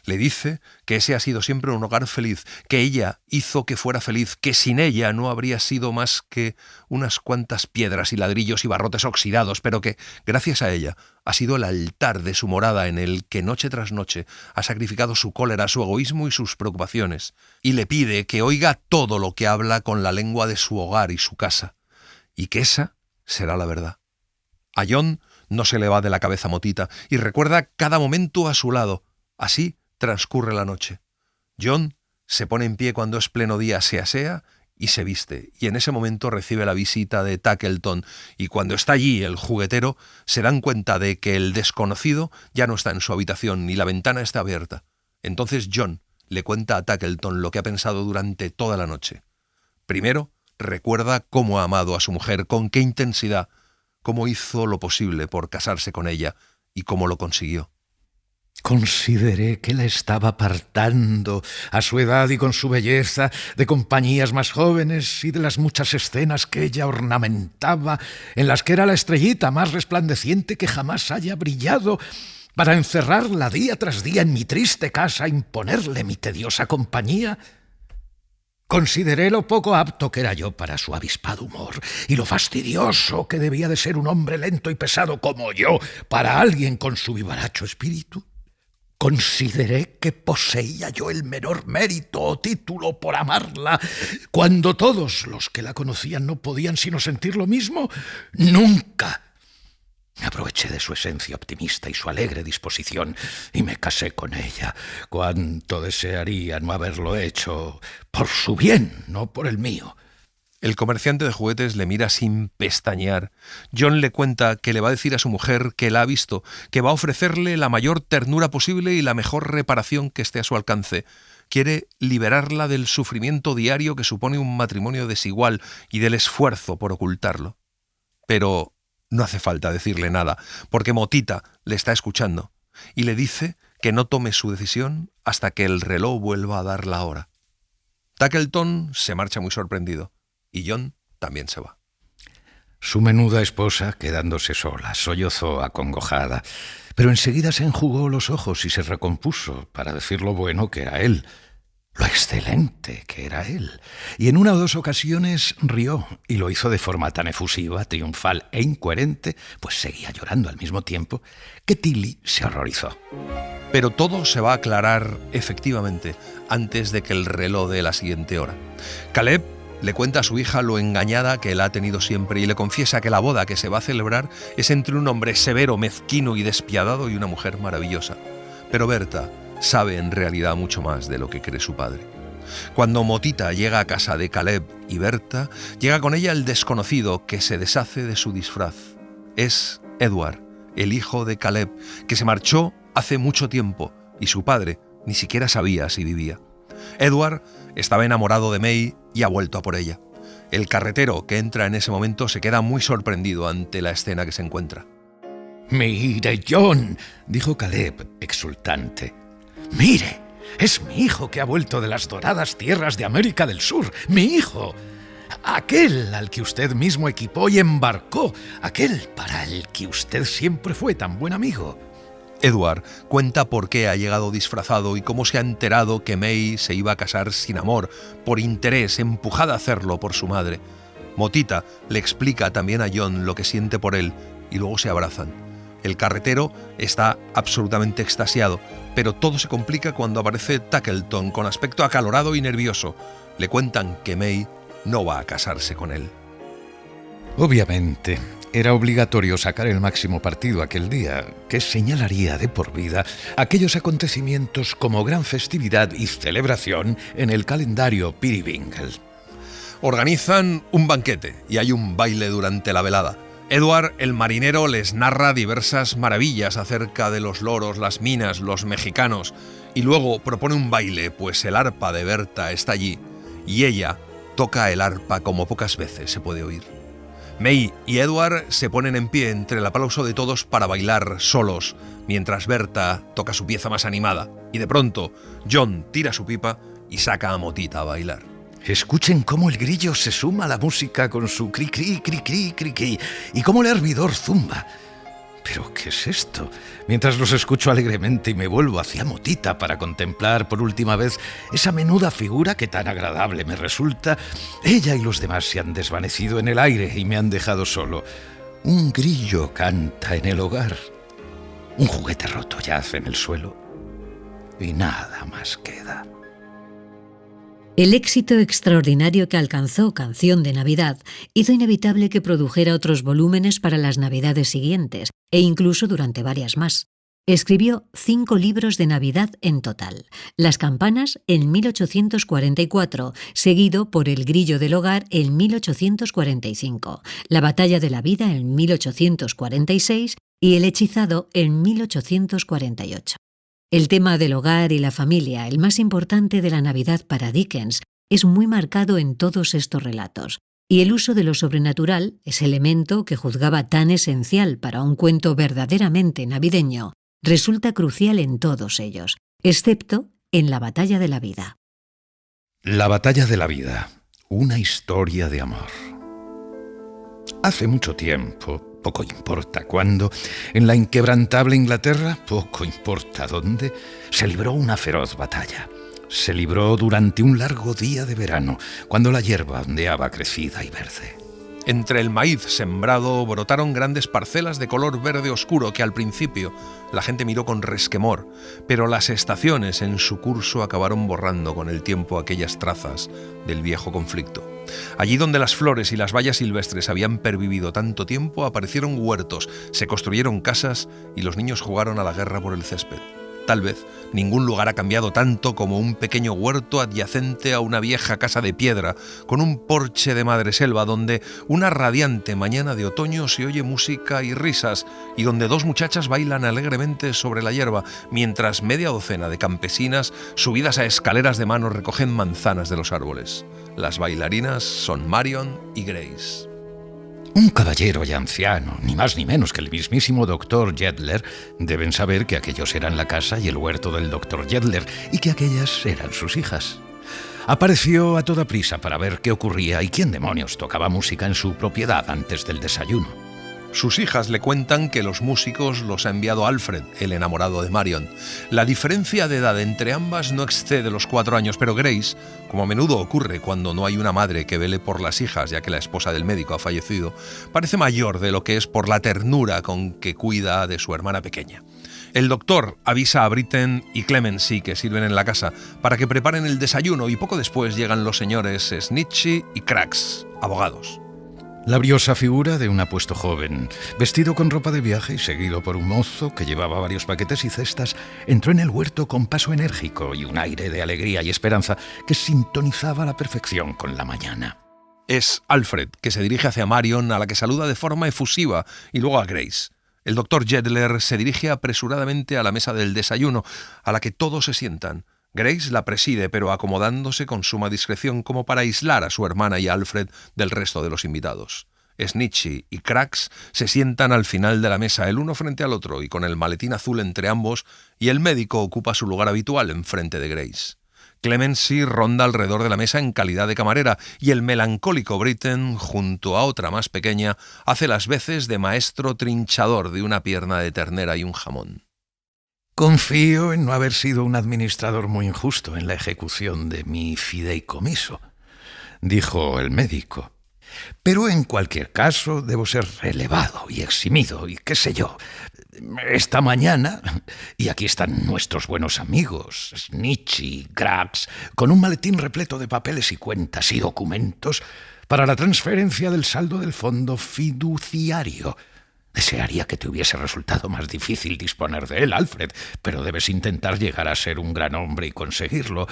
Le dice que ese ha sido siempre un hogar feliz, que ella hizo que fuera feliz, que sin ella no habría sido más que unas cuantas piedras y ladrillos y barrotes oxidados, pero que, gracias a ella, ha sido el altar de su morada en el que noche tras noche ha sacrificado su cólera, su egoísmo y sus preocupaciones, y le pide que oiga todo lo que habla con la lengua de su hogar y su casa, y que esa será la verdad. A John no se le va de la cabeza Motita y recuerda cada momento a su lado. Así transcurre la noche. John se pone en pie cuando es pleno día, se asea y se viste, y en ese momento recibe la visita de Tackleton, y cuando está allí el juguetero, se dan cuenta de que el desconocido ya no está en su habitación ni la ventana está abierta. Entonces John le cuenta a Tackleton lo que ha pensado durante toda la noche. Primero, recuerda cómo ha amado a su mujer, con qué intensidad, cómo hizo lo posible por casarse con ella y cómo lo consiguió. Consideré que la estaba apartando, a su edad y con su belleza, de compañías más jóvenes y de las muchas escenas que ella ornamentaba, en las que era la estrellita más resplandeciente que jamás haya brillado, para encerrarla día tras día en mi triste casa, imponerle mi tediosa compañía. Consideré lo poco apto que era yo para su avispado humor y lo fastidioso que debía de ser un hombre lento y pesado como yo para alguien con su vivaracho espíritu. Consideré que poseía yo el menor mérito o título por amarla, cuando todos los que la conocían no podían sino sentir lo mismo. Nunca me aproveché de su esencia optimista y su alegre disposición y me casé con ella. Cuánto desearía no haberlo hecho, por su bien, no por el mío. El comerciante de juguetes le mira sin pestañear. John le cuenta que le va a decir a su mujer que la ha visto, que va a ofrecerle la mayor ternura posible y la mejor reparación que esté a su alcance. Quiere liberarla del sufrimiento diario que supone un matrimonio desigual y del esfuerzo por ocultarlo. Pero no hace falta decirle nada, porque Motita le está escuchando y le dice que no tome su decisión hasta que el reloj vuelva a dar la hora. Tackleton se marcha muy sorprendido. Y John también se va. Su menuda esposa, quedándose sola, sollozó acongojada, pero enseguida se enjugó los ojos y se recompuso para decir lo bueno que era él, lo excelente que era él. Y en una o dos ocasiones rió, y lo hizo de forma tan efusiva, triunfal e incoherente, pues seguía llorando al mismo tiempo, que Tilly se horrorizó. Pero todo se va a aclarar efectivamente antes de que el reloj dé la siguiente hora. Caleb le cuenta a su hija lo engañada que la ha tenido siempre y le confiesa que la boda que se va a celebrar es entre un hombre severo, mezquino y despiadado y una mujer maravillosa. Pero Berta sabe en realidad mucho más de lo que cree su padre. Cuando Motita llega a casa de Caleb y Berta, llega con ella el desconocido que se deshace de su disfraz. Es Edward, el hijo de Caleb, que se marchó hace mucho tiempo y su padre ni siquiera sabía si vivía. Edward estaba enamorado de May y ha vuelto a por ella. El carretero que entra en ese momento se queda muy sorprendido ante la escena que se encuentra. «Mire, John», dijo Caleb, exultante. «Mire, es mi hijo que ha vuelto de las doradas tierras de América del Sur. ¡Mi hijo! Aquel al que usted mismo equipó y embarcó. Aquel para el que usted siempre fue tan buen amigo». Edward cuenta por qué ha llegado disfrazado y cómo se ha enterado que May se iba a casar sin amor, por interés, empujada a hacerlo por su madre. Motita le explica también a John lo que siente por él y luego se abrazan. El carretero está absolutamente extasiado, pero todo se complica cuando aparece Tackleton con aspecto acalorado y nervioso. Le cuentan que May no va a casarse con él. Obviamente, era obligatorio sacar el máximo partido aquel día, que señalaría de por vida aquellos acontecimientos como gran festividad y celebración en el calendario Peerybingle. Organizan un banquete y hay un baile durante la velada. Edward, el marinero, les narra diversas maravillas acerca de los loros, las minas, los mexicanos, y luego propone un baile, pues el arpa de Berta está allí, y ella toca el arpa como pocas veces se puede oír. May y Edward se ponen en pie entre el aplauso de todos para bailar solos, mientras Berta toca su pieza más animada, y de pronto John tira su pipa y saca a Motita a bailar. Escuchen cómo el grillo se suma a la música con su cri-cri, cri-cri, cri-cri, y cómo el hervidor zumba. ¿Pero qué es esto? Mientras los escucho alegremente y me vuelvo hacia Motita para contemplar por última vez esa menuda figura que tan agradable me resulta, ella y los demás se han desvanecido en el aire y me han dejado solo. Un grillo canta en el hogar. Un juguete roto yace en el suelo. Y nada más queda. El éxito extraordinario que alcanzó Canción de Navidad hizo inevitable que produjera otros volúmenes para las Navidades siguientes, e incluso durante varias más. Escribió 5 libros de Navidad en total. Las campanas en 1844, seguido por El grillo del hogar en 1845, La batalla de la vida en 1846 y El hechizado en 1848. El tema del hogar y la familia, el más importante de la Navidad para Dickens, es muy marcado en todos estos relatos, y el uso de lo sobrenatural, ese elemento que juzgaba tan esencial para un cuento verdaderamente navideño, resulta crucial en todos ellos, excepto en la batalla de la vida. La batalla de la vida, una historia de amor. Hace mucho tiempo, poco importa cuándo, en la inquebrantable Inglaterra, poco importa dónde, se libró una feroz batalla. Se libró durante un largo día de verano, cuando la hierba ondeaba crecida y verde. Entre el maíz sembrado brotaron grandes parcelas de color verde oscuro que al principio la gente miró con resquemor, pero las estaciones en su curso acabaron borrando con el tiempo aquellas trazas del viejo conflicto. Allí donde las flores y las bayas silvestres habían pervivido tanto tiempo, aparecieron huertos, se construyeron casas y los niños jugaron a la guerra por el césped. Tal vez ningún lugar ha cambiado tanto como un pequeño huerto adyacente a una vieja casa de piedra, con un porche de madreselva donde una radiante mañana de otoño se oye música y risas y donde dos muchachas bailan alegremente sobre la hierba, mientras media docena de campesinas, subidas a escaleras de mano, recogen manzanas de los árboles. Las bailarinas son Marion y Grace. Un caballero ya anciano, ni más ni menos que el mismísimo Dr. Jeddler, deben saber que aquellos eran la casa y el huerto del Dr. Jeddler y que aquellas eran sus hijas. Apareció a toda prisa para ver qué ocurría y quién demonios tocaba música en su propiedad antes del desayuno. Sus hijas le cuentan que los músicos los ha enviado Alfred, el enamorado de Marion. La diferencia de edad entre ambas no excede los 4 años, pero Grace, como a menudo ocurre cuando no hay una madre que vele por las hijas, ya que la esposa del médico ha fallecido, parece mayor de lo que es por la ternura con que cuida de su hermana pequeña. El doctor avisa a Britten y Clemency, que sirven en la casa, para que preparen el desayuno y poco después llegan los señores Snitchy y Craggs, abogados. La briosa figura de un apuesto joven, vestido con ropa de viaje y seguido por un mozo que llevaba varios paquetes y cestas, entró en el huerto con paso enérgico y un aire de alegría y esperanza que sintonizaba a la perfección con la mañana. Es Alfred, que se dirige hacia Marion, a la que saluda de forma efusiva, y luego a Grace. El doctor Jeddler se dirige apresuradamente a la mesa del desayuno, a la que todos se sientan. Grace la preside, pero acomodándose con suma discreción como para aislar a su hermana y a Alfred del resto de los invitados. Snitchy y Craggs se sientan al final de la mesa, el uno frente al otro y con el maletín azul entre ambos, y el médico ocupa su lugar habitual enfrente de Grace. Clemency ronda alrededor de la mesa en calidad de camarera y el melancólico Britten, junto a otra más pequeña, hace las veces de maestro trinchador de una pierna de ternera y un jamón. Confío en no haber sido un administrador muy injusto en la ejecución de mi fideicomiso, dijo el médico. Pero en cualquier caso debo ser relevado y eximido y qué sé yo. Esta mañana, y aquí están nuestros buenos amigos, Snitchy, Craggs, con un maletín repleto de papeles y cuentas y documentos para la transferencia del saldo del fondo fiduciario. Desearía que te hubiese resultado más difícil disponer de él, Alfred, pero debes intentar llegar a ser un gran hombre y conseguirlo.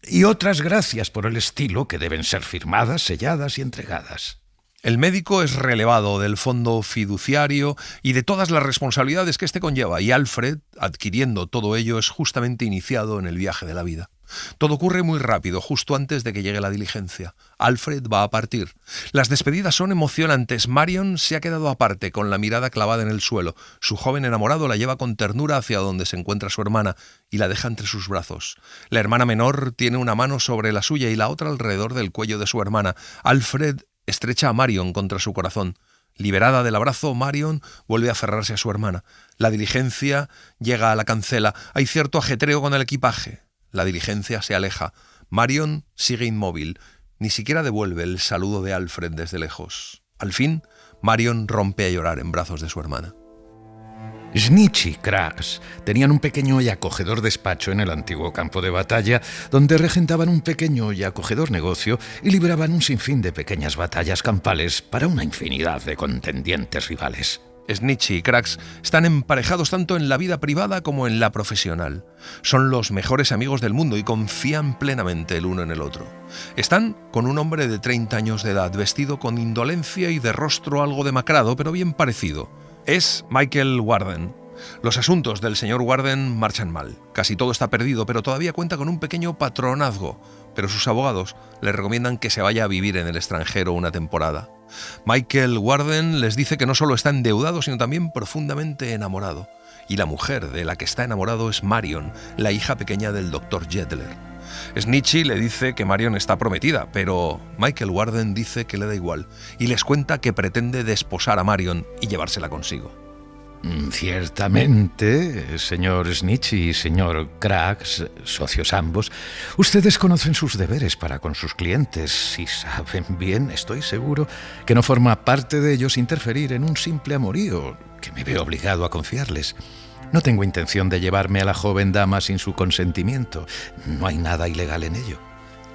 Y otras gracias por el estilo que deben ser firmadas, selladas y entregadas. El médico es relevado del fondo fiduciario y de todas las responsabilidades que éste conlleva, y Alfred, adquiriendo todo ello, es justamente iniciado en el viaje de la vida. Todo ocurre muy rápido, justo antes de que llegue la diligencia. Alfred va a partir. Las despedidas son emocionantes. Marion se ha quedado aparte, con la mirada clavada en el suelo. Su joven enamorado la lleva con ternura hacia donde se encuentra su hermana y la deja entre sus brazos. La hermana menor tiene una mano sobre la suya y la otra alrededor del cuello de su hermana. Alfred estrecha a Marion contra su corazón. Liberada del abrazo, Marion vuelve a aferrarse a su hermana. La diligencia llega a la cancela. Hay cierto ajetreo con el equipaje. La diligencia se aleja. Marion sigue inmóvil. Ni siquiera devuelve el saludo de Alfred desde lejos. Al fin, Marion rompe a llorar en brazos de su hermana. Snitchy y Craggs tenían un pequeño y acogedor despacho en el antiguo campo de batalla, donde regentaban un pequeño y acogedor negocio y libraban un sinfín de pequeñas batallas campales para una infinidad de contendientes rivales. Snitchy y Craggs están emparejados tanto en la vida privada como en la profesional. Son los mejores amigos del mundo y confían plenamente el uno en el otro. Están con un hombre de 30 años de edad, vestido con indolencia y de rostro algo demacrado, pero bien parecido. Es Michael Warden. Los asuntos del señor Warden marchan mal. Casi todo está perdido, pero todavía cuenta con un pequeño patronazgo. Pero sus abogados le recomiendan que se vaya a vivir en el extranjero una temporada. Michael Warden les dice que no solo está endeudado, sino también profundamente enamorado. y la mujer de la que está enamorado es Marion, la hija pequeña del Dr. Jettler. Snitchy le dice que Marion está prometida, pero Michael Warden dice que le da igual y les cuenta que pretende desposar a Marion y llevársela consigo. Ciertamente, señor Snitchy y señor Craggs, socios ambos, ustedes conocen sus deberes para con sus clientes y saben bien, estoy seguro, que no forma parte de ellos interferir en un simple amorío que me veo obligado a confiarles. No tengo intención de llevarme a la joven dama sin su consentimiento. No hay nada ilegal en ello.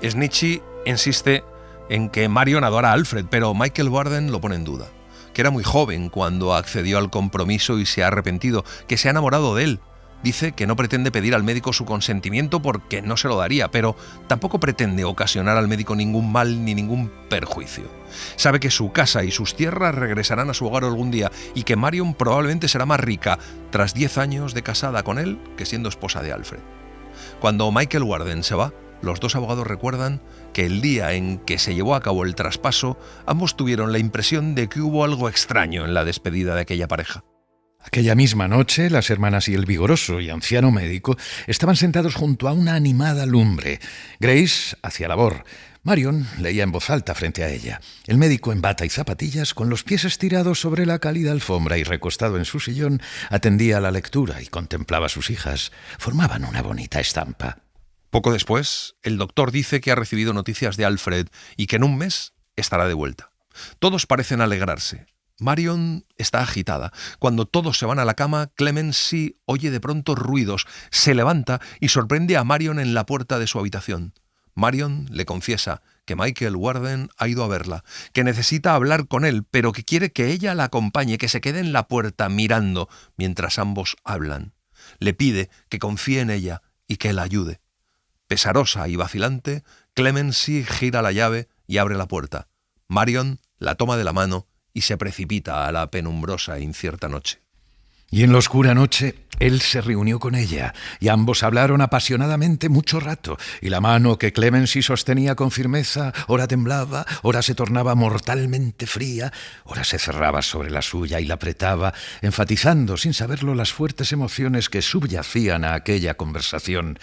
Snitchy insiste en que Marion adora a Alfred, pero Michael Warden lo pone en duda. Que era muy joven cuando accedió al compromiso y se ha arrepentido, que se ha enamorado de él. Dice que no pretende pedir al médico su consentimiento porque no se lo daría, pero tampoco pretende ocasionar al médico ningún mal ni ningún perjuicio. Sabe que su casa y sus tierras regresarán a su hogar algún día y que Marion probablemente será más rica tras 10 años de casada con él que siendo esposa de Alfred. Cuando Michael Warden se va, los dos abogados recuerdan que el día en que se llevó a cabo el traspaso, ambos tuvieron la impresión de que hubo algo extraño en la despedida de aquella pareja. Aquella misma noche, las hermanas y el vigoroso y anciano médico estaban sentados junto a una animada lumbre. Grace hacía labor. Marion leía en voz alta frente a ella. El médico en bata y zapatillas, con los pies estirados sobre la cálida alfombra y recostado en su sillón, atendía a la lectura y contemplaba a sus hijas. Formaban una bonita estampa. Poco después, el doctor dice que ha recibido noticias de Alfred y que en un mes estará de vuelta. Todos parecen alegrarse. Marion está agitada. Cuando todos se van a la cama, Clemency oye de pronto ruidos, se levanta y sorprende a Marion en la puerta de su habitación. Marion le confiesa que Michael Warden ha ido a verla, que necesita hablar con él, pero que quiere que ella la acompañe, que se quede en la puerta mirando mientras ambos hablan. Le pide que confíe en ella y que la ayude. Pesarosa y vacilante, Clemency gira la llave y abre la puerta. Marion la toma de la mano y se precipita a la penumbrosa e incierta noche. Y en la oscura noche, él se reunió con ella, y ambos hablaron apasionadamente mucho rato, y la mano que Clemency sostenía con firmeza, ora temblaba, ora se tornaba mortalmente fría, ora se cerraba sobre la suya y la apretaba, enfatizando, sin saberlo, las fuertes emociones que subyacían a aquella conversación.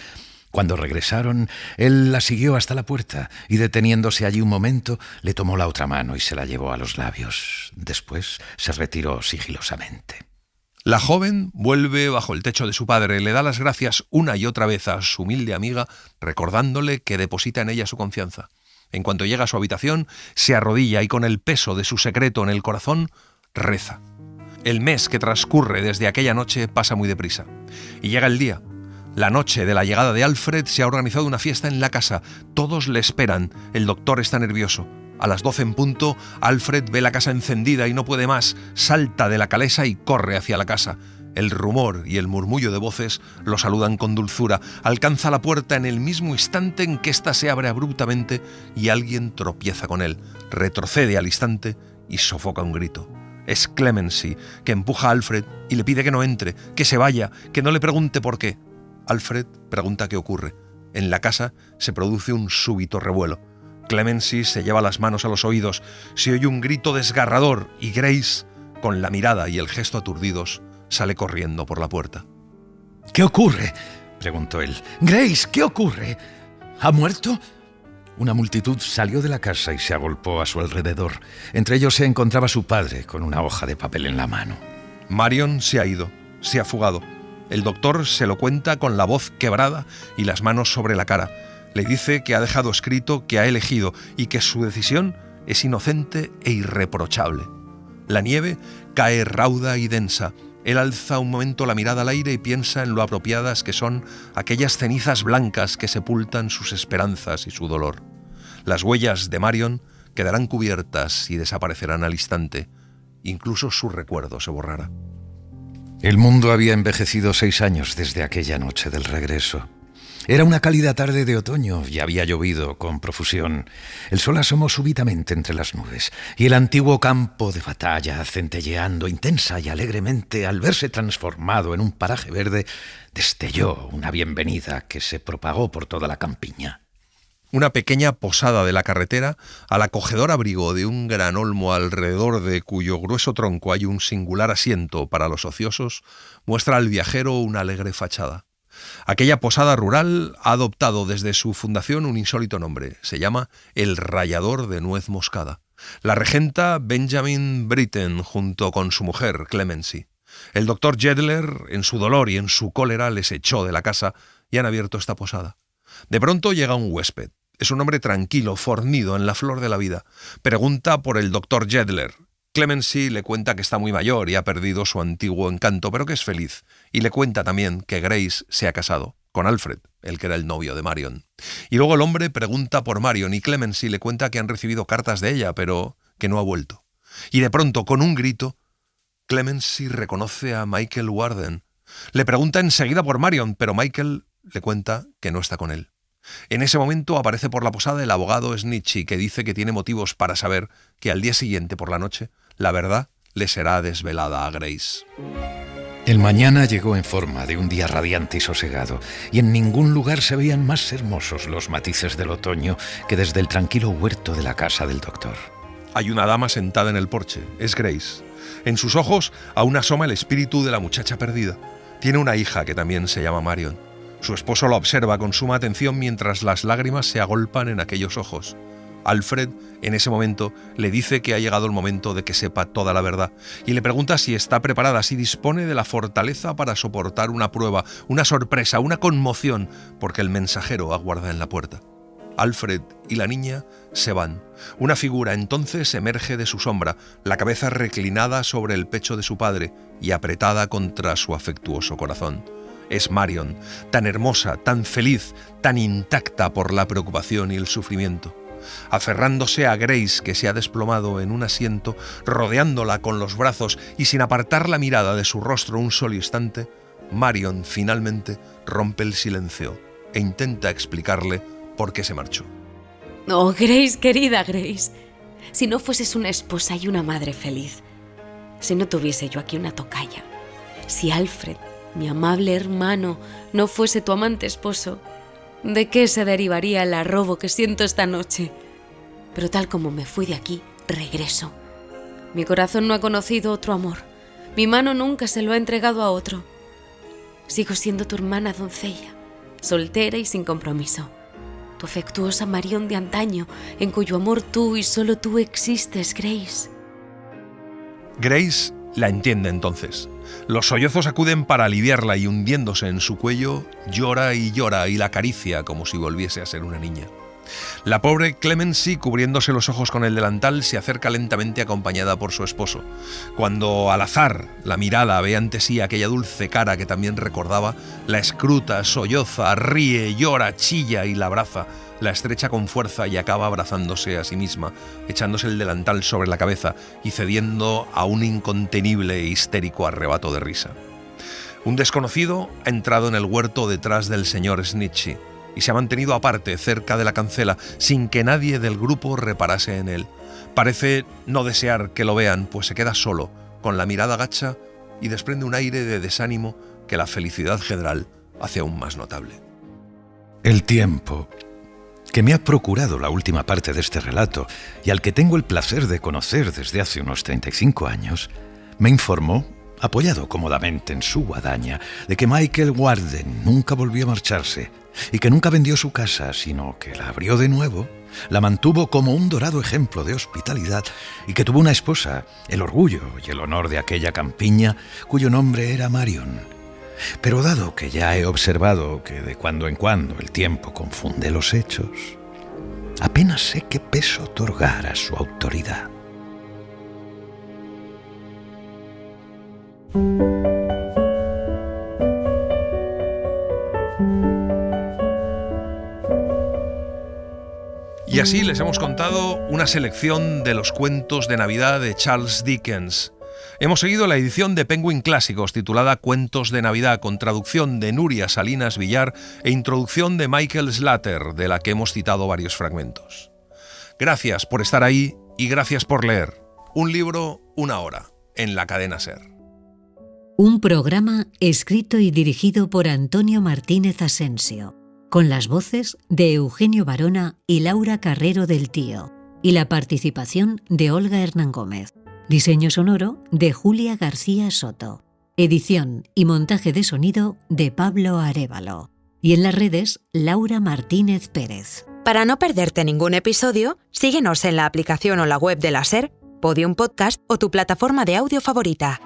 Cuando regresaron, él la siguió hasta la puerta y, deteniéndose allí un momento, le tomó la otra mano y se la llevó a los labios. Después se retiró sigilosamente. La joven vuelve bajo el techo de su padre, le da las gracias una y otra vez a su humilde amiga, recordándole que deposita en ella su confianza. En cuanto llega a su habitación, se arrodilla y con el peso de su secreto en el corazón, reza. El mes que transcurre desde aquella noche pasa muy deprisa. Y llega el día. La noche de la llegada de Alfred se ha organizado una fiesta en la casa. Todos le esperan. El doctor está nervioso. A las 12 en punto, Alfred ve la casa encendida y no puede más. Salta de la calesa y corre hacia la casa. El rumor y el murmullo de voces lo saludan con dulzura. Alcanza la puerta en el mismo instante en que ésta se abre abruptamente y alguien tropieza con él. Retrocede al instante y sofoca un grito. Es Clemency, que empuja a Alfred y le pide que no entre, que se vaya, que no le pregunte por qué. Alfred pregunta qué ocurre. En la casa se produce un súbito revuelo. Clemency se lleva las manos a los oídos, se oye un grito desgarrador y Grace, con la mirada y el gesto aturdidos, sale corriendo por la puerta. ¿Qué ocurre?, preguntó él. Grace, ¿qué ocurre? ¿Ha muerto? Una multitud salió de la casa y se agolpó a su alrededor. Entre ellos se encontraba su padre, con una hoja de papel en la mano. Marion se ha ido, se ha fugado. El doctor se lo cuenta con la voz quebrada y las manos sobre la cara. Le dice que ha dejado escrito que ha elegido y que su decisión es inocente e irreprochable. La nieve cae rauda y densa. Él alza un momento la mirada al aire y piensa en lo apropiadas que son aquellas cenizas blancas que sepultan sus esperanzas y su dolor. Las huellas de Marion quedarán cubiertas y desaparecerán al instante. Incluso su recuerdo se borrará. El mundo había envejecido 6 años desde aquella noche del regreso. Era una cálida tarde de otoño y había llovido con profusión. El sol asomó súbitamente entre las nubes y el antiguo campo de batalla, centelleando intensa y alegremente al verse transformado en un paraje verde, destelló una bienvenida que se propagó por toda la campiña. Una pequeña posada de la carretera, al acogedor abrigo de un gran olmo alrededor de cuyo grueso tronco hay un singular asiento para los ociosos, muestra al viajero una alegre fachada. Aquella posada rural ha adoptado desde su fundación un insólito nombre. Se llama El Rallador de Nuez Moscada. La regenta Benjamin Britten junto con su mujer, Clemency. El doctor Jedler, en su dolor y en su cólera, les echó de la casa y han abierto esta posada. De pronto llega un huésped. Es un hombre tranquilo, fornido, en la flor de la vida. Pregunta por el doctor Jedler. Clemency le cuenta que está muy mayor y ha perdido su antiguo encanto, pero que es feliz. Y le cuenta también que Grace se ha casado con Alfred, el que era el novio de Marion. Y luego el hombre pregunta por Marion y Clemency le cuenta que han recibido cartas de ella, pero que no ha vuelto. Y de pronto, con un grito, Clemency reconoce a Michael Warden. Le pregunta enseguida por Marion, pero Michael le cuenta que no está con él. En ese momento aparece por la posada el abogado Snitchy, que dice que tiene motivos para saber que al día siguiente por la noche la verdad le será desvelada a Grace. El mañana llegó en forma de un día radiante y sosegado, y en ningún lugar se veían más hermosos los matices del otoño que desde el tranquilo huerto de la casa del doctor. Hay una dama sentada en el porche, es Grace. En sus ojos aún asoma el espíritu de la muchacha perdida. Tiene una hija que también se llama Marion. Su esposo la observa con suma atención mientras las lágrimas se agolpan en aquellos ojos. Alfred, en ese momento, le dice que ha llegado el momento de que sepa toda la verdad y le pregunta si está preparada, si dispone de la fortaleza para soportar una prueba, una sorpresa, una conmoción, porque el mensajero aguarda en la puerta. Alfred y la niña se van. Una figura entonces emerge de su sombra, la cabeza reclinada sobre el pecho de su padre y apretada contra su afectuoso corazón. Es Marion, tan hermosa, tan feliz, tan intacta por la preocupación y el sufrimiento. Aferrándose a Grace, que se ha desplomado en un asiento, rodeándola con los brazos y sin apartar la mirada de su rostro un solo instante, Marion finalmente rompe el silencio e intenta explicarle por qué se marchó. Oh, Grace, querida Grace, si no fueses una esposa y una madre feliz, si no tuviese yo aquí una tocaya, si Alfred, mi amable hermano, no fuese tu amante esposo, ¿de qué se derivaría el arrobo que siento esta noche? Pero tal como me fui de aquí, regreso. Mi corazón no ha conocido otro amor. Mi mano nunca se lo ha entregado a otro. Sigo siendo tu hermana doncella, soltera y sin compromiso. Tu afectuosa Marion de antaño, en cuyo amor tú y solo tú existes, Grace. Grace la entiende entonces. Los sollozos acuden para aliviarla y hundiéndose en su cuello, llora y la acaricia como si volviese a ser una niña. La pobre Clemency, cubriéndose los ojos con el delantal, se acerca lentamente acompañada por su esposo. Cuando al azar la mirada ve ante sí aquella dulce cara que también recordaba, la escruta, solloza, ríe, llora, chilla y la abraza, la estrecha con fuerza y acaba abrazándose a sí misma, echándose el delantal sobre la cabeza y cediendo a un incontenible e histérico arrebato de risa. Un desconocido ha entrado en el huerto detrás del señor Snitchy y se ha mantenido aparte, cerca de la cancela, sin que nadie del grupo reparase en él. Parece no desear que lo vean, pues se queda solo, con la mirada gacha y desprende un aire de desánimo que la felicidad general hace aún más notable. El tiempo que me ha procurado la última parte de este relato y al que tengo el placer de conocer desde hace unos 35 años, me informó, apoyado cómodamente en su guadaña, de que Michael Warden nunca volvió a marcharse y que nunca vendió su casa, sino que la abrió de nuevo, la mantuvo como un dorado ejemplo de hospitalidad y que tuvo una esposa, el orgullo y el honor de aquella campiña, cuyo nombre era Marion. Pero dado que ya he observado que de cuando en cuando el tiempo confunde los hechos, apenas sé qué peso otorgar a su autoridad. Y así les hemos contado una selección de los cuentos de Navidad de Charles Dickens. Hemos seguido la edición de Penguin Clásicos titulada Cuentos de Navidad, con traducción de Nuria Salinas Villar e introducción de Michael Slater, de la que hemos citado varios fragmentos. Gracias por estar ahí y gracias por leer. Un libro, una hora, en la cadena SER. Un programa escrito y dirigido por Antonio Martínez Asensio. con las voces de Eugenio Barona y Laura Carrero del Tío, y la participación de Olga Hernán Gómez. Diseño sonoro de Julia García Soto. Edición y montaje de sonido de Pablo Arévalo. Y en las redes, Laura Martínez Pérez. Para no perderte ningún episodio, síguenos en la aplicación o la web de la SER, Podium Podcast o tu plataforma de audio favorita.